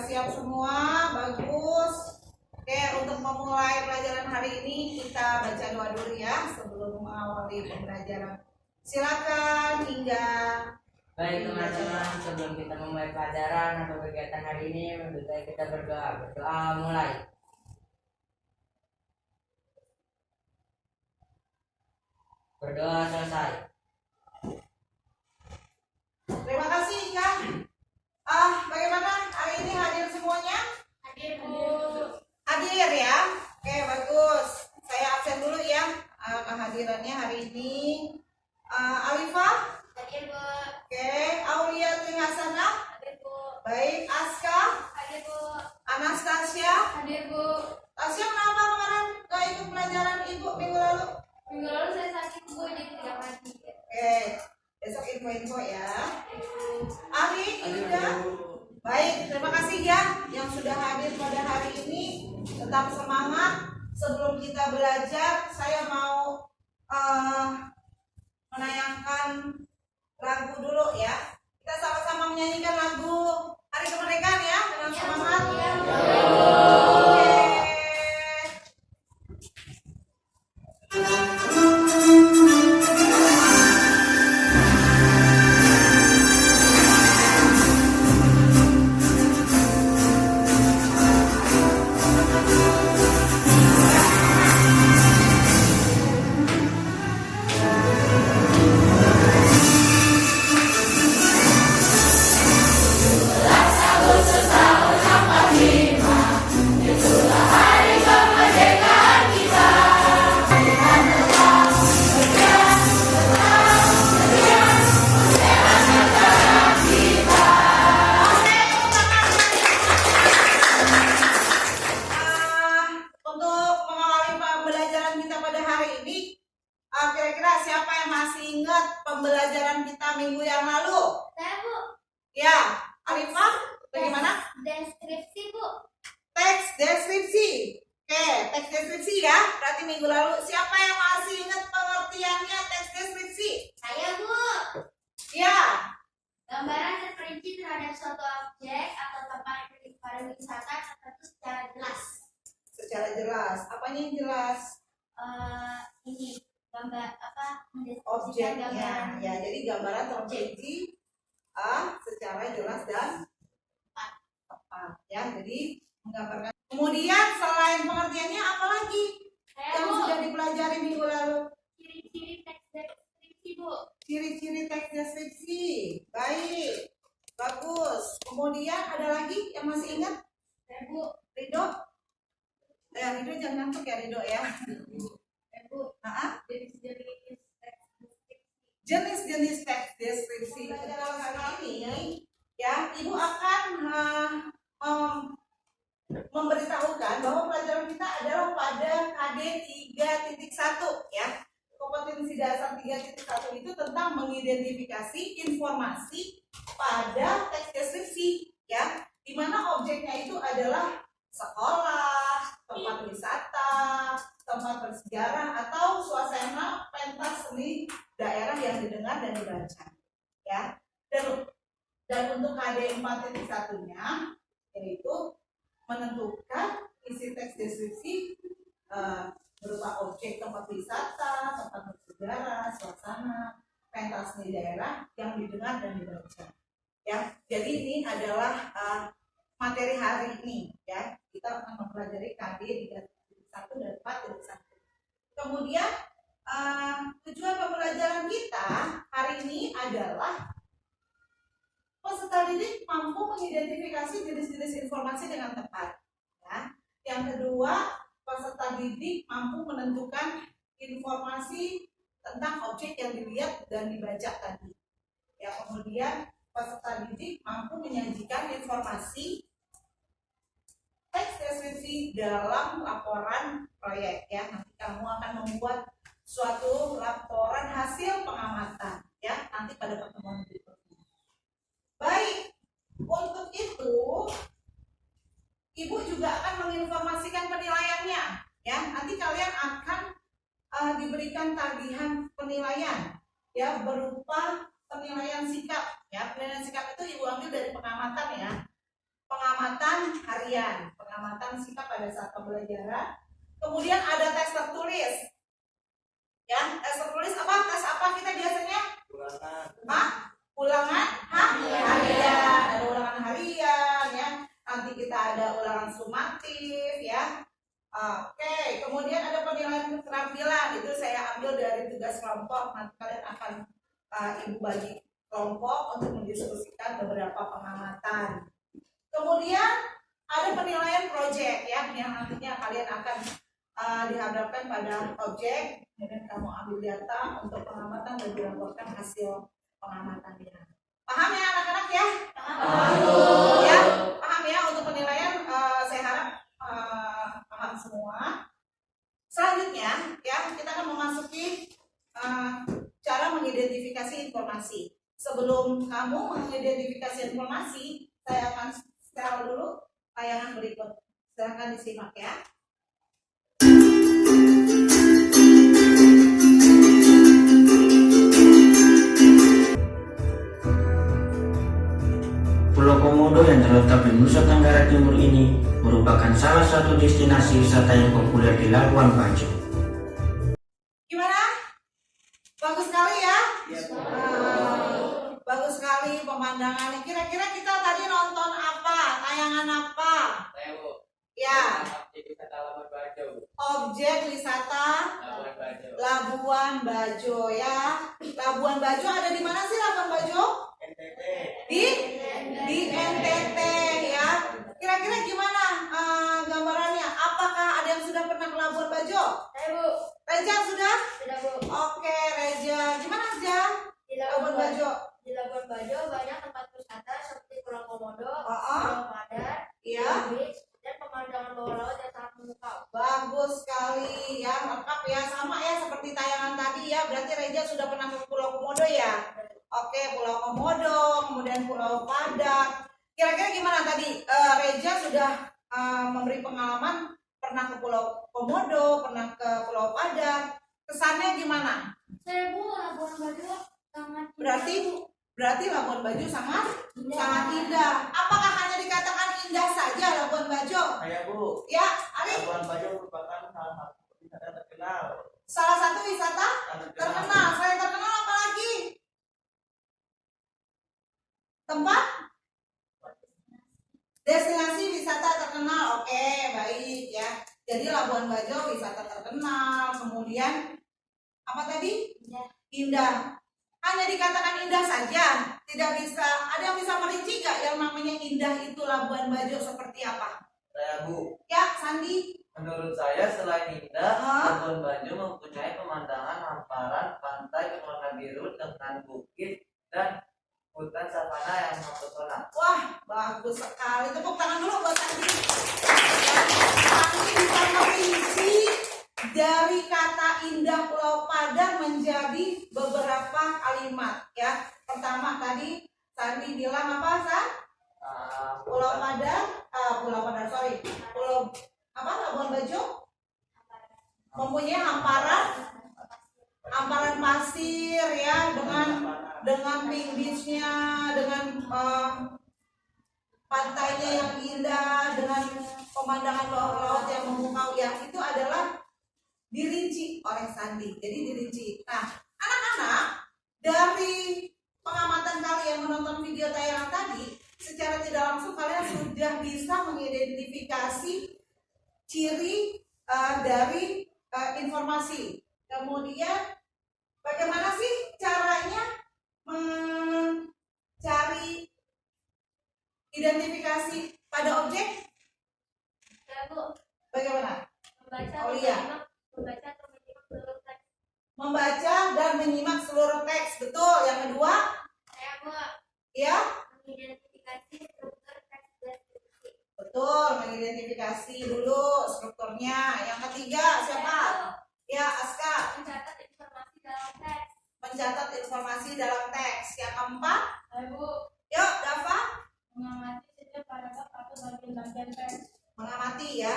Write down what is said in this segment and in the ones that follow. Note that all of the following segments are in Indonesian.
siap semua? Bagus. Oke, untuk memulai pelajaran hari ini kita baca doa dulu ya sebelum mengawali pembelajaran. Silakan hingga. Baik teman-teman, sebelum kita memulai pelajaran atau kegiatan hari ini, lebih baik kita berdoa. Berdoa mulai. Berdoa selesai. Terima kasih Kak. Bagaimana hari ini hadir semuanya? Hadir, Bu. Hadir ya. Oke, bagus. Saya absen dulu ya kehadirannya hari ini. Alifah? Hadir, Bu. Oke, Aulia Trihasana? Hadir, Bu. Baik, Aska? Hadir, Bu. Anastasia? Hadir, Bu. Tasya kenapa kemarin gak ikut pelajaran Ibu minggu lalu? Minggu lalu saya sakit, Bu, jadi tidak mati. Oke, besok info-info ya. Ari, Yuda? Baik, terima kasih ya yang sudah hadir pada hari ini. Tetap semangat. Sebelum kita belajar, saya mau menayangkan lagu dulu ya. Kita sama-sama menyanyikan lagu Hari Kemerdekaan ya dengan semangat. Oke. Untuk mengawali pembelajaran kita pada hari ini, kira-kira siapa yang masih ingat pembelajaran kita minggu yang lalu? Saya, Bu. Ya, Arifah, bagaimana? Deskripsi, Bu. Teks deskripsi. Oke, teks deskripsi ya. Berarti minggu lalu. Siapa yang masih ingat pengertiannya teks deskripsi? Saya, Bu. Ya, Gambaran terperinci terhadap suatu objek atau tempat pariwisata tertentu secara jelas. secara jelas. Apanya yang jelas? Ini gambar apa? Mendeskripsikan Objeknya. gambaran. Ya, jadi gambaran terperinci secara jelas dan tepat. Ya, jadi menggambarkan. Kemudian selain pengertiannya apa lagi Saya, yang Bu. sudah dipelajari minggu lalu? Ciri-ciri teks deskripsi, Bu. Ciri-ciri teks deskripsi. Baik, bagus. Kemudian ada lagi yang masih ingat? Saya, Bu. Ridho? Ridho jangan ngantuk ya Ridho ya. Saya, Bu. Jenis-jenis teks deskripsi. Jenis-jenis teks deskripsi. Pelajaran kali ini ya, Ibu akan memberitahukan bahwa pelajaran kita adalah pada KD 3.1 ya. Kompetensi dasar 3.1 itu tentang mengidentifikasi informasi pada teks deskripsi ya, di mana objeknya itu adalah sekolah, tempat wisata, tempat bersejarah atau suasana pentas seni daerah yang didengar dan dibaca ya. Dan untuk KD 4.1-nya yaitu menentukan isi teks deskripsi berupa objek tempat wisata, tempat bersejarah, suasana, pentas seni daerah yang didengar dan dibaca. Ya, jadi ini adalah materi hari ini ya. Kita akan mempelajari KD 3.1 dan 4.1. Kemudian tujuan pembelajaran kita hari ini adalah peserta didik mampu mengidentifikasi jenis-jenis informasi dengan tepat. Ya. Yang kedua, peserta didik mampu menentukan informasi tentang objek yang dilihat dan dibaca tadi. Ya, kemudian peserta didik mampu menyajikan informasi teks deskripsi dalam laporan proyek. Ya, nanti kamu akan membuat suatu laporan hasil pengamatan. Ya, nanti pada pertemuan berikutnya. Baik, untuk itu Ibu juga akan menginformasikan penilaiannya ya. Nanti kalian akan diberikan tagihan penilaian ya berupa penilaian sikap ya. Penilaian sikap itu Ibu ambil dari pengamatan ya. pengamatan harian, pengamatan sikap pada saat pembelajaran. Kemudian ada tes tertulis. Ya, tes tertulis apa? Tes apa kita biasanya? Ulangan harian. Ada ulangan harian ya. Nanti kita ada ulangan sumatif ya. Oke, kemudian ada penilaian keterampilan. Itu saya ambil dari tugas kelompok. Nanti kalian akan ibu bagi kelompok untuk mendiskusikan beberapa pengamatan. Kemudian ada penilaian proyek ya, yang nantinya kalian akan dihadapkan pada objek, kemudian kamu ambil data untuk pengamatan dan dilaporkan hasil pengamatannya. Paham ya anak-anak ya? Paham. Ya, paham ya untuk penilaian. Saya harap paham semua. Selanjutnya ya kita akan memasuki cara mengidentifikasi informasi. Sebelum kamu mengidentifikasi informasi, saya akan setel dulu tayangan berikut. Silahkan disimak ya. Pulau Komodo yang terletak di Nusa Tenggara Timur ini merupakan salah satu destinasi wisata yang populer di Labuan Bajo. Gimana? Bagus sekali ya? Bagus sekali pemandangannya. Kira-kira kita tadi nonton apa? Tayangan apa? Saya Bu. Ya, Objek wisata Labuan Bajo. objek wisata Labuan Bajo. Labuan Bajo ya. Labuan Bajo ada di mana sih Labuan Bajo? NTT. Di NTT ya. Kira-kira gimana gambarannya? Apakah ada yang sudah pernah ke Labuan Bajo? Saya Bu, Reja sudah? sudah Bu. Oke, Reja. Gimana Reja? Di Labuan Bajo. Di Labuan Bajo banyak tempat wisata seperti Pulau Komodo, Oh, Pulau Padar, iya. Beach, dan pemandangan bawah laut yang sangat memukau. Bagus sekali ya, lengkap ya, sama ya seperti tayangan tadi ya. Berarti Reja sudah pernah ke Pulau Komodo ya? Oke, Pulau Komodo, kemudian Pulau Padar. Kira-kira gimana tadi? Reja sudah memberi pengalaman pernah ke Pulau Komodo, pernah ke Pulau Padar. Kesannya gimana? Saya Bu, Labuan Bajo sangat Berarti Labuan Bajo sangat indah. Apakah hanya dikatakan indah saja Labuan Bajo? Saya Bu. Ya, Ali. Labuan Bajo merupakan salah satu wisata terkenal. Salah satu wisata terkenal. Selain terkenal apa lagi? Tempat destinasi wisata terkenal. Oke, baik ya. Jadi Labuan Bajo wisata terkenal. Kemudian apa tadi? Indah. Hanya dikatakan indah saja, tidak bisa. Ada yang bisa merinci nggak yang namanya indah itu Labuan Bajo seperti apa? Saya Bu. Ya, Sandi. Menurut saya selain indah, Hah? Labuan Bajo mempunyai pemandangan hamparan pantai berwarna biru dengan bukit dan hutan savana yang mempesona. Wah, bagus sekali. Tepuk tangan dulu buat Sandi. Sandi bisa merinci dari kata indah Pulau Padar menjadi beberapa kalimat ya. Pertama tadi Sandi bilang apa, San? Pulau Padar, Pulau apa? Labuan Bajo mempunyai hamparan pasir ya, dengan pink beach-nya, dengan pantainya yang indah, dengan pemandangan bawah laut yang memukau ya. Itu adalah dirinci oleh Sandi. Jadi dirinci. Nah, anak-anak, dari pengamatan kalian menonton video tayangan tadi, secara tidak langsung kalian sudah bisa mengidentifikasi ciri dari informasi. Kemudian bagaimana sih caranya mencari identifikasi pada objek? Saya Bu, Bagaimana? membaca Oh, iya. atau menyimak seluruh teks. Membaca dan menyimak seluruh teks. Betul. Yang kedua, Saya Bu, ya, mengidentifikasi struktur teks deskripsi. betul. Mengidentifikasi dulu strukturnya. Yang ketiga, siapa? Ya, Aska. Mencatat informasi dalam teks. Mencatat informasi dalam teks. Yang keempat, Saya Bu, yuk, Dava. mengamati setiap paragraf atau bagian-bagian teks. Mengamati ya,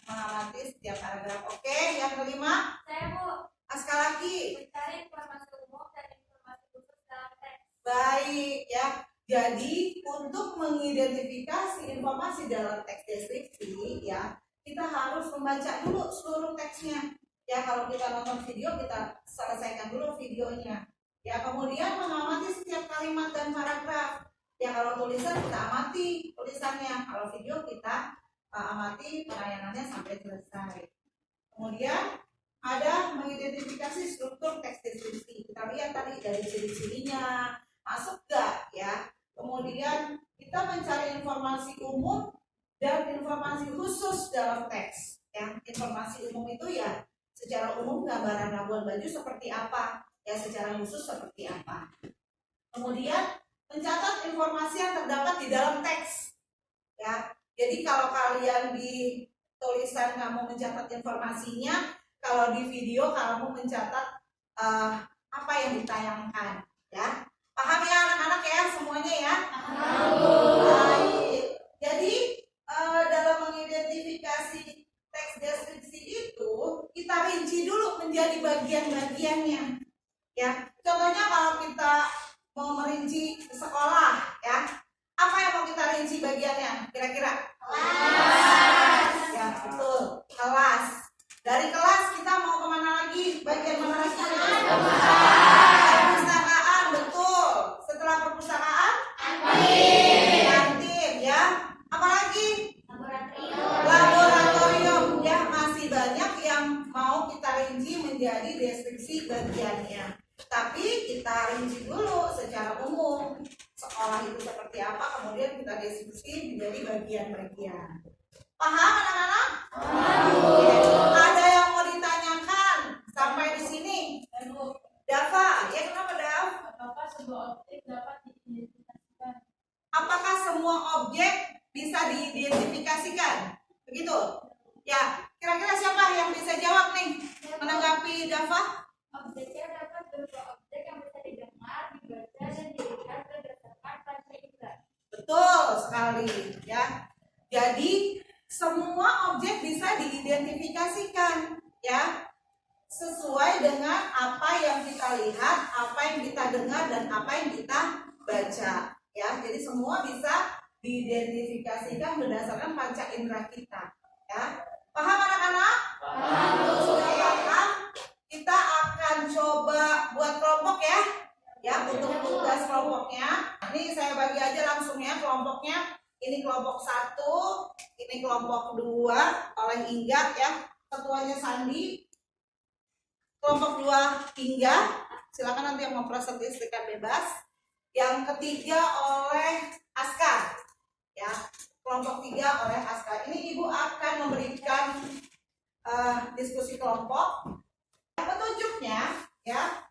mengamati setiap paragraf. Oke, yang kelima, Saya Bu, Aska lagi. mencari informasi umum dan informasi khusus dalam teks. Baik ya. Jadi untuk mengidentifikasi informasi dalam teks deskripsi ya, kita harus membaca dulu seluruh teksnya. Ya, kalau kita nonton video, kita selesaikan dulu videonya. Ya, kemudian mengamati setiap kalimat dan paragraf. Ya, kalau tulisan kita amati tulisannya, kalau video kita amati penayangannya sampai selesai. Kemudian ada mengidentifikasi struktur teks deskripsi. Kita lihat tadi dari ciri-cirinya, masuk gak ya. Kemudian kita mencari informasi umum dan informasi khusus dalam teks. Ya, informasi umum itu ya secara umum gambaran Labuan Bajo seperti apa, ya secara khusus seperti apa. Kemudian mencatat informasi yang terdapat di dalam teks. Ya, jadi kalau kalian di tulisan kamu mencatat informasinya, kalau di video kamu mencatat apa yang ditayangkan, ya. Paham ya anak-anak ya semuanya ya? Baik. Jadi dalam mengidentifikasi teks deskripsi itu kita rinci dulu menjadi bagian-bagiannya. Ya, contohnya kalau kita mau merinci sekolah, ya, apa yang mau kita rinci bagiannya? Kira-kira? Kelas. Ya, betul. Kelas. Dari kelas kita mau kemana lagi? Bagian mana lagi? Perpustakaan, betul. Setelah perpustakaan? Kantin, ya. Apalagi? Laboratorium. Ya, masih banyak yang mau kita rinci menjadi deskripsi bagiannya. Tapi kita rinci dulu secara umum. Sekolah itu seperti apa, kemudian kita deskripsi menjadi bagian-bagian. Paham anak-anak? Ada yang mau ditanyakan sampai di sini? Dava, ya kenapa Dav? Apakah sebuah objek dapat diidentifikasikan? Apakah semua objek bisa diidentifikasikan? Begitu? Ya, kira-kira siapa yang bisa jawab nih? Menanggapi Dava? Objeknya dapat berupa objek yang bisa didengar, dibaca, dan dilihat berdasarkan panca indera. Betul sekali, ya. Jadi semua objek bisa diidentifikasikan, ya, sesuai dengan apa yang kita lihat, apa yang kita dengar, dan apa yang kita baca, ya. Jadi semua bisa diidentifikasikan berdasarkan panca indera kita, ya. Paham anak-anak? Sudah paham? Kita akan coba buat kelompok ya, ya, untuk tugas kelompoknya. Ini saya bagi aja langsung ya kelompoknya. Ini kelompok 1, ini kelompok 2 oleh Ingga ya, ketuanya Sandi. Kelompok 2 Ingga, silakan nanti yang mau presentasikan bebas. Yang ketiga oleh Aska, ya, kelompok 3 oleh Aska. Ini Ibu akan memberikan diskusi kelompok. Petunjuknya ya,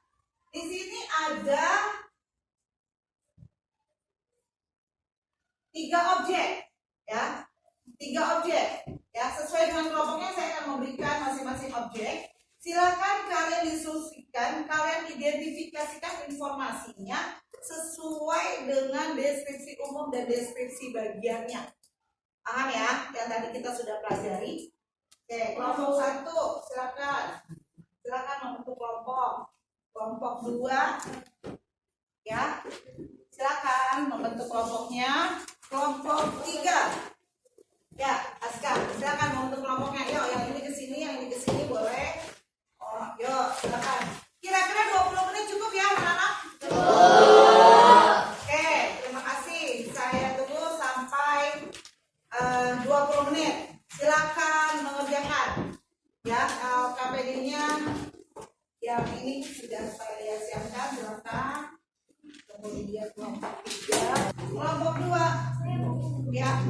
di sini ada 3 objek ya, 3 objek ya. Sesuai dengan kelompoknya saya akan memberikan masing-masing objek. Silakan kalian diskusikan, kalian identifikasikan informasinya sesuai dengan deskripsi umum dan deskripsi bagiannya. Paham ya? Yang tadi kita sudah pelajari. Oke, kelompok 1 silakan membentuk kelompok. Kelompok 2 ya, silakan membentuk kelompoknya. Kelompok 3 ya, Aska, silakan membentuk kelompoknya. Yuk, yang ini ke sini, yang ini ke sini boleh. Oh, yuk, silakan. Kira-kira 20 menit cukup ya, anak-anak? Oke, terima kasih. Saya tunggu sampai 20 menit. Silakan mengerjakan. Ya, KPD-nya yang ini sudah saya siapkan, silakan. Kemudian kelompok 3, kelompok 2 ya,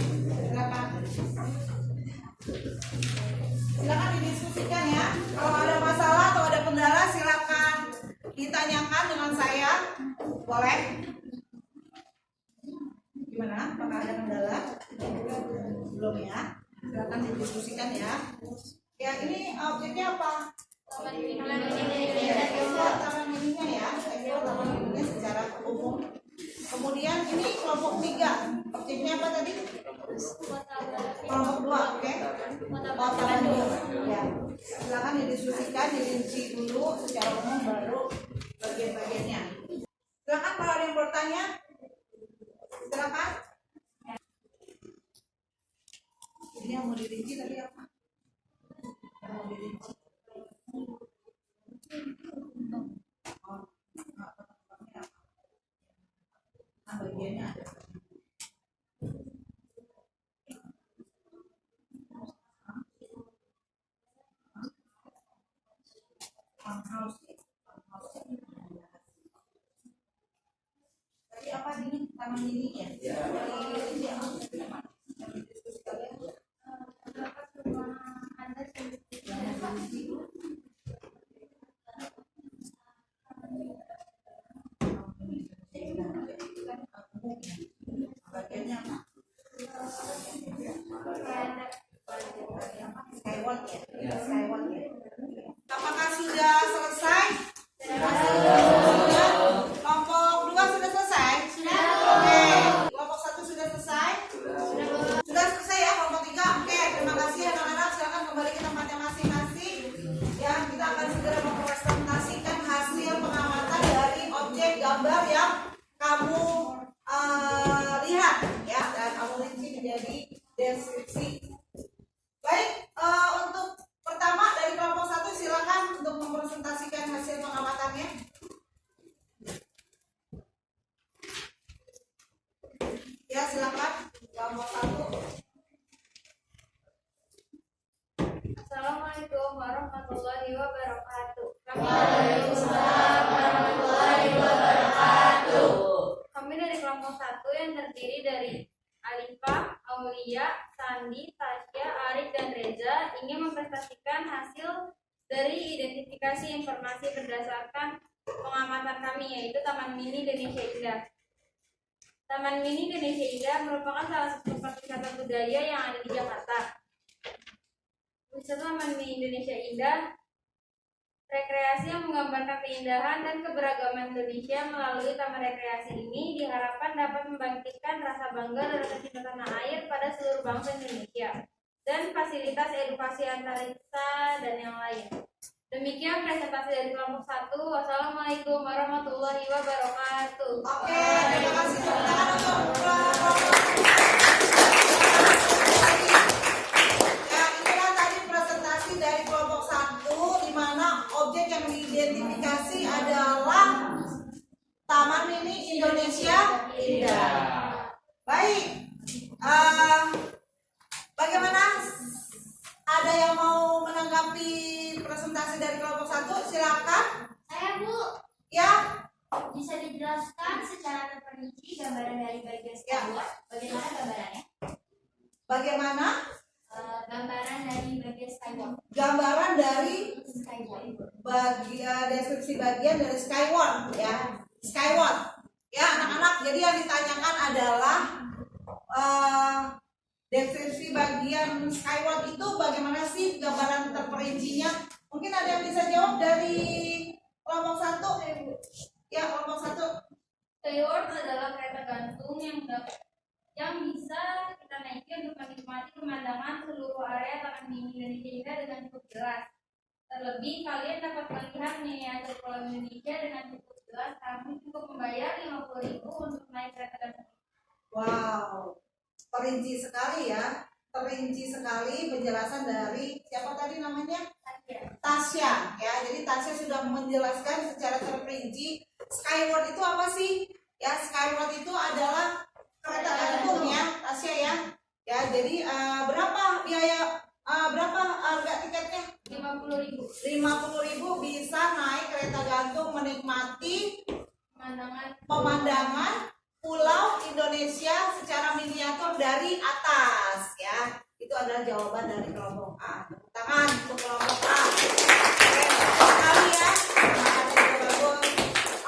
silakan didiskusikan ya. Kalau ada masalah atau ada kendala silakan ditanyakan dengan saya, boleh. Gimana? Apakah ada kendala? Belum ya? Silakan didiskusikan ya. Ya, ini objeknya apa? Taman mininya ya, taman mininya secara umum. Kemudian ini kelompok 3, objeknya apa tadi? Kelompok 2, oke. Kota Bandung. Ya, silakan didiskusikan, dirinci dulu secara umum baru bagian-bagiannya. Silakan kalau ada yang bertanya. Ini yang mau dirinci tadi apa? Yang mau dirinci. Oh, apa? Nah, bagiannya ada. Farmhouse. Tadi apa ini? Taman mini ya? Ya. Ini apa? Yang didiskusikan ya? Terdapat rumah adat yang Bagiannya apa? Skyward ya? Ya. Skyward ya? Apakah sudah selesai? Sudah. Kelompok 2 sudah selesai? Sudah. Oke. Kelompok 1 sudah selesai? Sudah selesai ya kelompok 3? Oke, terima kasih anak-anak. Silakan kembali ke tempatnya masing-masing. Ya, kita akan segera mempresentasikan hasil pengamatan dari objek gambar yang kamu lihat ya, dan kamu rinci menjadi deskripsi. Baik, untuk pertama dari kelompok 1 silakan untuk mempresentasikan hasil pengamatannya. Ya, silakan kelompok 1. Assalamualaikum warahmatullahi wabarakatuh. Kami dari kelompok 1 yang terdiri dari Alifah, Aulia, Sandi, Tasya, Arif, dan Reza ingin mempresentasikan hasil dari identifikasi informasi berdasarkan pengamatan kami, yaitu Taman Mini Indonesia Indah. Taman Mini Indonesia Indah merupakan salah satu tempat wisata budaya yang ada di Jakarta. Wisata Taman Mini Indonesia Indah rekreasi yang menggambarkan keindahan dan keberagaman Indonesia melalui taman rekreasi ini diharapkan dapat membangkitkan rasa bangga dan rasa cinta tanah air pada seluruh bangsa Indonesia dan fasilitas edukasi antariksa dan yang lain. Demikian presentasi dari kelompok 1. Wassalamualaikum warahmatullahi wabarakatuh. Oke, terima kasih. Tepuk tangan untuk kelompok. Ya, itulah tadi presentasi dari kelompok 1 di mana objek yang diidentifikasi adalah Taman Mini Indonesia Indah. Baik, bagaimana? Ada yang mau menanggapi presentasi dari kelompok 1? Silakan. Saya Bu, Ya, bisa dijelaskan secara terperinci gambaran dari bagian skyward? Bagaimana gambarannya? bagaimana Gambaran dari bagian skyward. gambaran dari Skyward. deskripsi bagian dari Skyward ya. Skyward. Ya, anak-anak, jadi yang ditanyakan adalah deskripsi bagian Skyward itu bagaimana sih gambaran terperincinya? Mungkin ada yang bisa jawab dari kelompok 1? Ya, kelompok 1. Skyward adalah kereta gantung yang bisa kita naiki untuk menikmati pemandangan seluruh area Taman Mini Indonesia Indah dengan cukup jelas. Terlebih, kalian dapat melihat miniatur Pulau Indonesia dengan cukup jelas. Kami cukup membayar 50.000 untuk naik kereta gantung. Wow, perinci sekali ya. Perinci sekali penjelasan dari siapa tadi namanya? Tasya ya. Jadi Tasya sudah menjelaskan secara terperinci Skyward itu apa sih? Ya, Skyward itu adalah kereta gantung ya, Tasya ya. Ya, jadi berapa biaya berapa harga tiketnya? 50.000 50.000 bisa naik kereta gantung menikmati pemandangan Pulau Indonesia secara miniatur dari atas ya. Itu adalah jawaban dari kelompok A. Tepuk tangan untuk kelompok A. Oke, sekali ya. Terima kasih, bagus.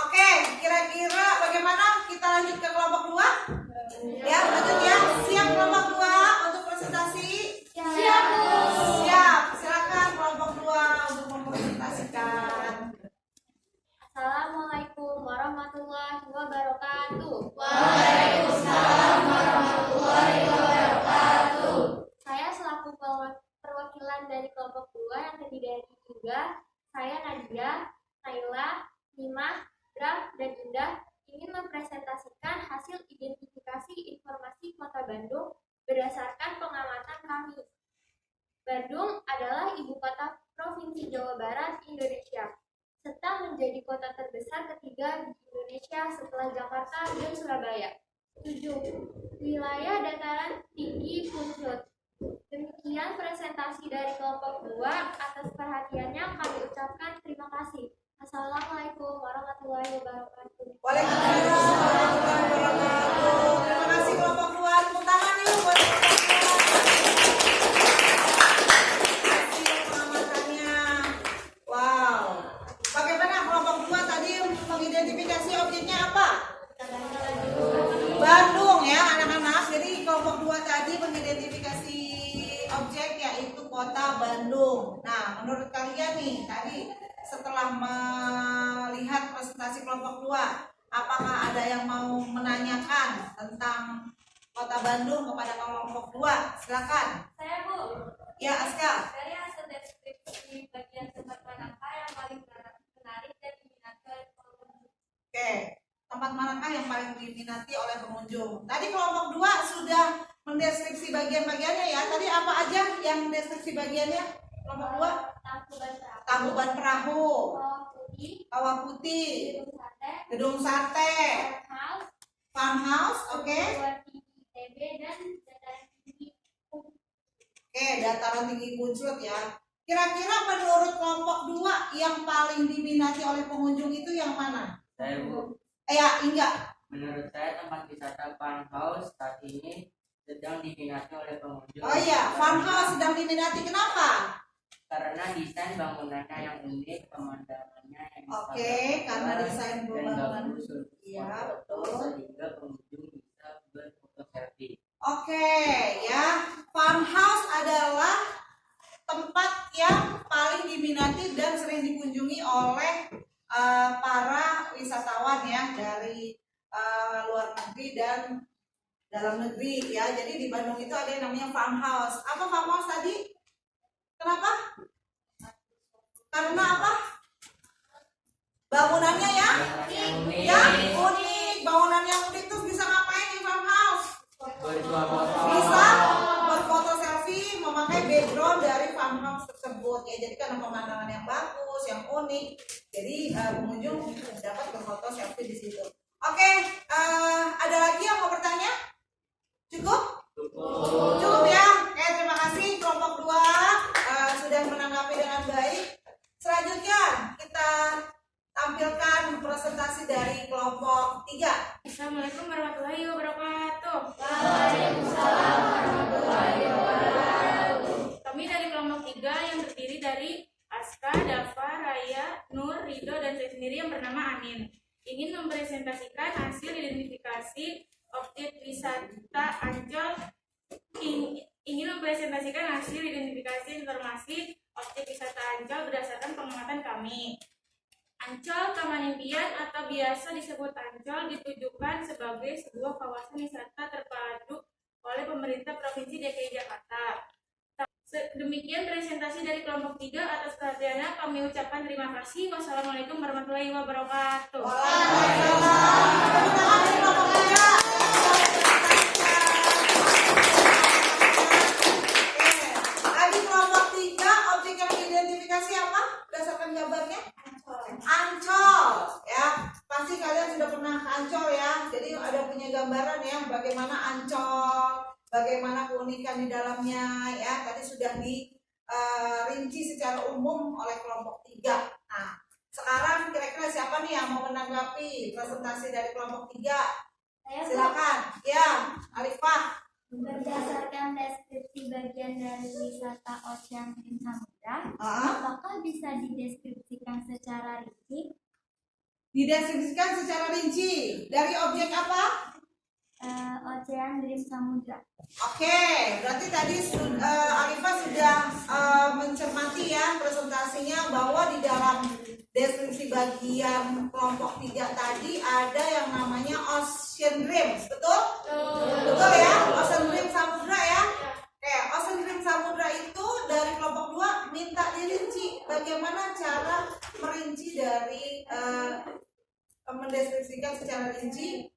Oke, kira-kira bagaimana kita lanjut ke kelompok 2? Ya, lanjut ya. Siap kelompok 2 untuk presentasi? Siap, Bu. Siap. Silakan kelompok 2 untuk mempresentasikan. Assalamualaikum warahmatullahi wabarakatuh. Waalaikumsalam warahmatullahi wabarakatuh. Saya selaku perwakilan dari kelompok 2 yang terdiri dari Inga, saya Nadia, Naila, Nimah, Draf, dan Indah ingin mempresentasikan hasil identifikasi informasi Kota Bandung Berdasarkan pengamatan kami, Bandung adalah ibu kota Provinsi Jawa Barat, Indonesia, serta menjadi kota terbesar ketiga di Indonesia setelah Jakarta dan Surabaya. 7. Wilayah dataran tinggi Punclut. Demikian presentasi dari kelompok 2. Atas perhatiannya kami ucapkan terima kasih. Assalamualaikum warahmatullahi wabarakatuh. Waalaikumsalam warahmatullahi wabarakatuh. Terima kasih kelompok 2. Tepuk tangan yuk buat kelompok 2. Kasih pengamatannya. Wow. Bagaimana kelompok 2 tadi mengidentifikasi objeknya apa? Bandung ya anak-anak. Jadi kelompok 2 tadi mengidentifikasi objek yaitu kota Bandung. Nah, menurut kalian nih tadi setelah melihat presentasi kelompok 2, apakah ada yang mau menanyakan tentang kota Bandung kepada kelompok 2? Silakan. Saya Bu, Ya, Aska. dari hasil deskripsi bagian tempat manakah yang paling menarik dan diminati oleh pengunjung? Oke. Tempat manakah yang paling diminati oleh pengunjung? Tadi kelompok 2 sudah mendeskripsi bagian-bagiannya ya. Tadi apa aja yang deskripsi bagiannya? Kelompok 2? Tangkuban perahu, kawah putih, gedung sate, farmhouse, oke. Oke, dataran tinggi Punclut ya. Kira-kira menurut kelompok 2 yang paling diminati oleh pengunjung itu yang mana? Saya Bu, Ya, enggak. menurut saya tempat wisata farmhouse saat ini sedang diminati oleh pengunjung. Oh iya, farmhouse sedang diminati. Kenapa? Karena desain bangunannya yang unik, pemandangannya yang Oke, karena desain dan bangunan. bagus untuk Iya, foto, betul. sehingga pengunjung bisa berfoto selfie. Oke, ya. Farmhouse adalah tempat yang paling diminati dan sering dikunjungi oleh para wisatawan ya dari luar negeri dan dalam negeri ya. Jadi di Bandung itu ada yang namanya farmhouse. Apa farmhouse tadi? Kenapa? Karena apa? Bangunannya ya? Ya, unik. Bangunan yang unik terus bisa ngapain di farmhouse? Bersuah foto. Bisa berfoto selfie memakai background dari farmhouse tersebut ya. Jadi karena pemandangan yang bagus, yang unik, jadi pengunjung dapat berfoto selfie di situ. Oke, ada lagi yang mau bertanya? Cukup? Cukup ya. Oke, terima kasih kelompok 2 sudah menanggapi dengan baik. Selanjutnya kita tampilkan presentasi dari kelompok 3. Assalamualaikum warahmatullahi wabarakatuh. Kami dari kelompok 3 yang terdiri dari Aska, Dava, Raya, Nur, Rido, dan saya sendiri yang bernama Anin. Ingin mempresentasikan hasil identifikasi objek wisata Ancol. Ingin mempresentasikan hasil identifikasi informasi objek wisata Ancol berdasarkan pengamatan kami. Ancol, Taman Impian atau biasa disebut Ancol ditujukan sebagai sebuah kawasan wisata terpadu oleh pemerintah Provinsi DKI Jakarta. Demikian presentasi dari kelompok 3. Atas perhatiannya kami ucapkan terima kasih. Wassalamualaikum warahmatullahi wabarakatuh. Waalaikumsalam. Tepuk tangan dari kelompok 3. Tadi kelompok 3 objek yang diidentifikasi apa? Berdasarkan gambarnya? Ancol ya. Pasti kalian sudah pernah ke Ancol ya. Jadi ada punya gambaran ya bagaimana Ancol, bagaimana keunikan di dalamnya ya. Tadi sudah dirinci secara umum oleh kelompok 3. Nah, sekarang kira-kira siapa nih yang mau menanggapi presentasi dari kelompok 3? Silakan. Ya, Arifah. Berdasarkan deskripsi bagian dari wisata Ocean Dream Samudra, Ah, apakah bisa dideskripsikan secara rinci? dideskripsikan secara rinci dari objek apa? Ocean Dream Samudra. Oke, berarti tadi Arifah sudah mencermati ya presentasinya bahwa di dalam deskripsi bagian kelompok 3 tadi ada yang namanya Ocean Dream, betul? Betul ya, Ocean Dream Samudra ya. Oke, Ocean Dream Samudra itu dari kelompok 2 minta dirinci bagaimana cara merinci dari mendeskripsikan secara rinci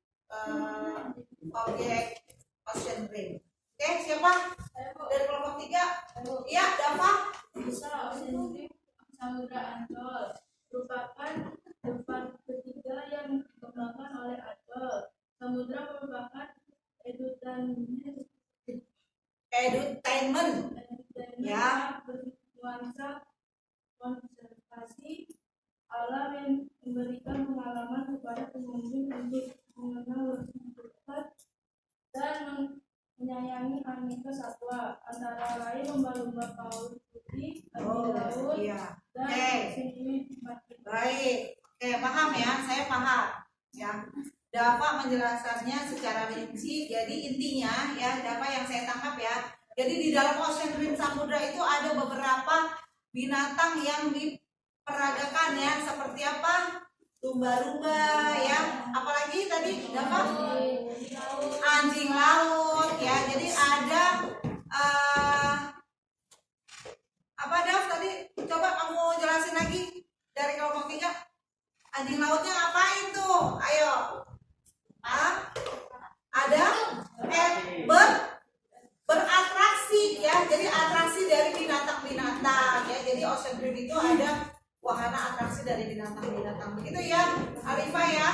objek Ocean Dream. Oke, siapa? Dari kelompok 3. Iya, Dava. Samudra Ancol merupakan tempat ketiga yang dikembangkan oleh Ancol. Samudra merupakan Edutainment. Ya. bernuansa konservasi alam yang memberikan pengalaman kepada pengunjung untuk mengenal lebih dekat dan menyayangi aneka satwa, antara lain lumba-lumba paus putih, anjing laut, Iya. dan Oke. sini Baik. Oke, paham ya? Saya paham. Ya. Dava menjelaskannya secara rinci. Jadi intinya ya, Dava yang saya tangkap ya. Jadi di dalam Ocean Dream Samudra itu ada beberapa binatang yang diperagakan ya, seperti apa? Lumba-lumba ya. Apalagi tadi Dava? Anjing laut ya. Jadi ada apa Dav tadi? Coba kamu jelasin lagi dari kelompok 3. Anjing lautnya ngapain tuh? Ayo. Ada beratraksi ya. Jadi atraksi dari binatang-binatang ya. Jadi Ocean Dream itu ada wahana atraksi dari binatang-binatang. Begitu ya, Arifah ya.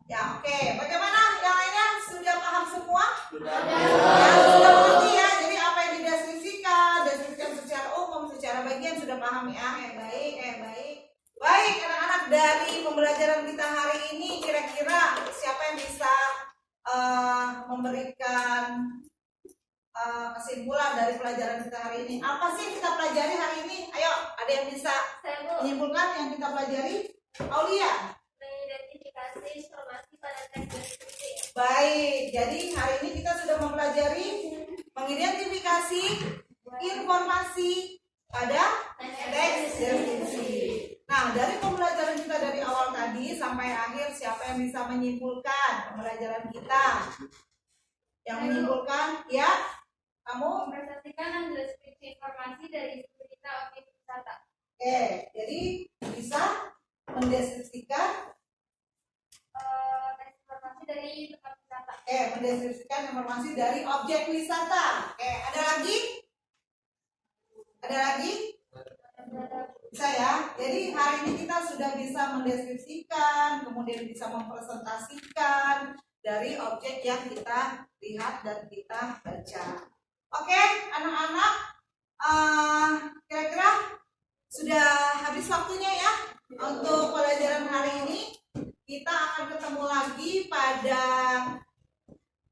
Ya, oke. Bagaimana yang lainnya? Sudah paham semua? Ya, sudah mengerti ya. Jadi apa yang deskripsikan secara umum, secara bagian sudah paham ya. Baik. Baik, anak-anak, dari pembelajaran kita hari ini kira-kira siapa yang bisa memberikan kesimpulan dari pelajaran kita hari ini? Apa sih yang kita pelajari hari ini? Ayo, ada yang bisa menyimpulkan yang kita pelajari? Aulia. Mengidentifikasi informasi pada teks deskripsi. Baik, jadi hari ini kita sudah mempelajari mengidentifikasi informasi pada teks deskripsi. Nah, dari pembelajaran kita dari awal tadi sampai akhir, siapa yang bisa menyimpulkan pembelajaran kita? Yang menyimpulkan, ya, kamu? mempresentasikan dan deskripsi informasi dari berita objek wisata. Oke, jadi bisa mendeskripsikan, Informasi dari tempat wisata. mendeskripsikan informasi dari objek wisata. Oke, ada lagi? Ada lagi? Bisa ya. Jadi hari ini kita sudah bisa mendeskripsikan, kemudian bisa mempresentasikan dari objek yang kita lihat dan kita baca. Oke, anak-anak, kira-kira sudah habis waktunya ya untuk pelajaran hari ini. Kita akan ketemu lagi pada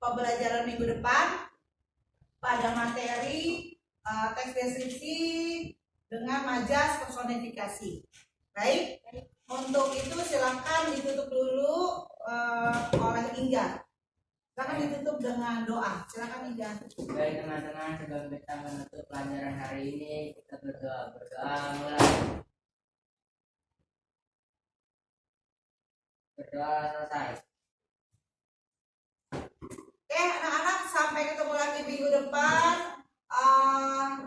pembelajaran minggu depan pada materi teks deskripsi dengan majas personifikasi. Baik, untuk itu silakan ditutup dulu oleh Ingga. Silakan ditutup dengan doa. Silakan Ingga. Baik teman-teman, sebelum kita menutup pelajaran hari ini, kita berdoa mulai. Berdoa selesai. Oke, anak-anak, sampai ketemu lagi minggu depan.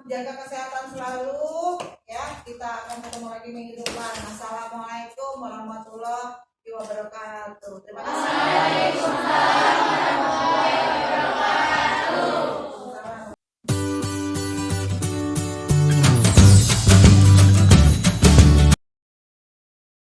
Jaga kesehatan selalu ya. Kita akan ketemu lagi minggu depan. Assalamualaikum warahmatullahi wabarakatuh. Terima kasih.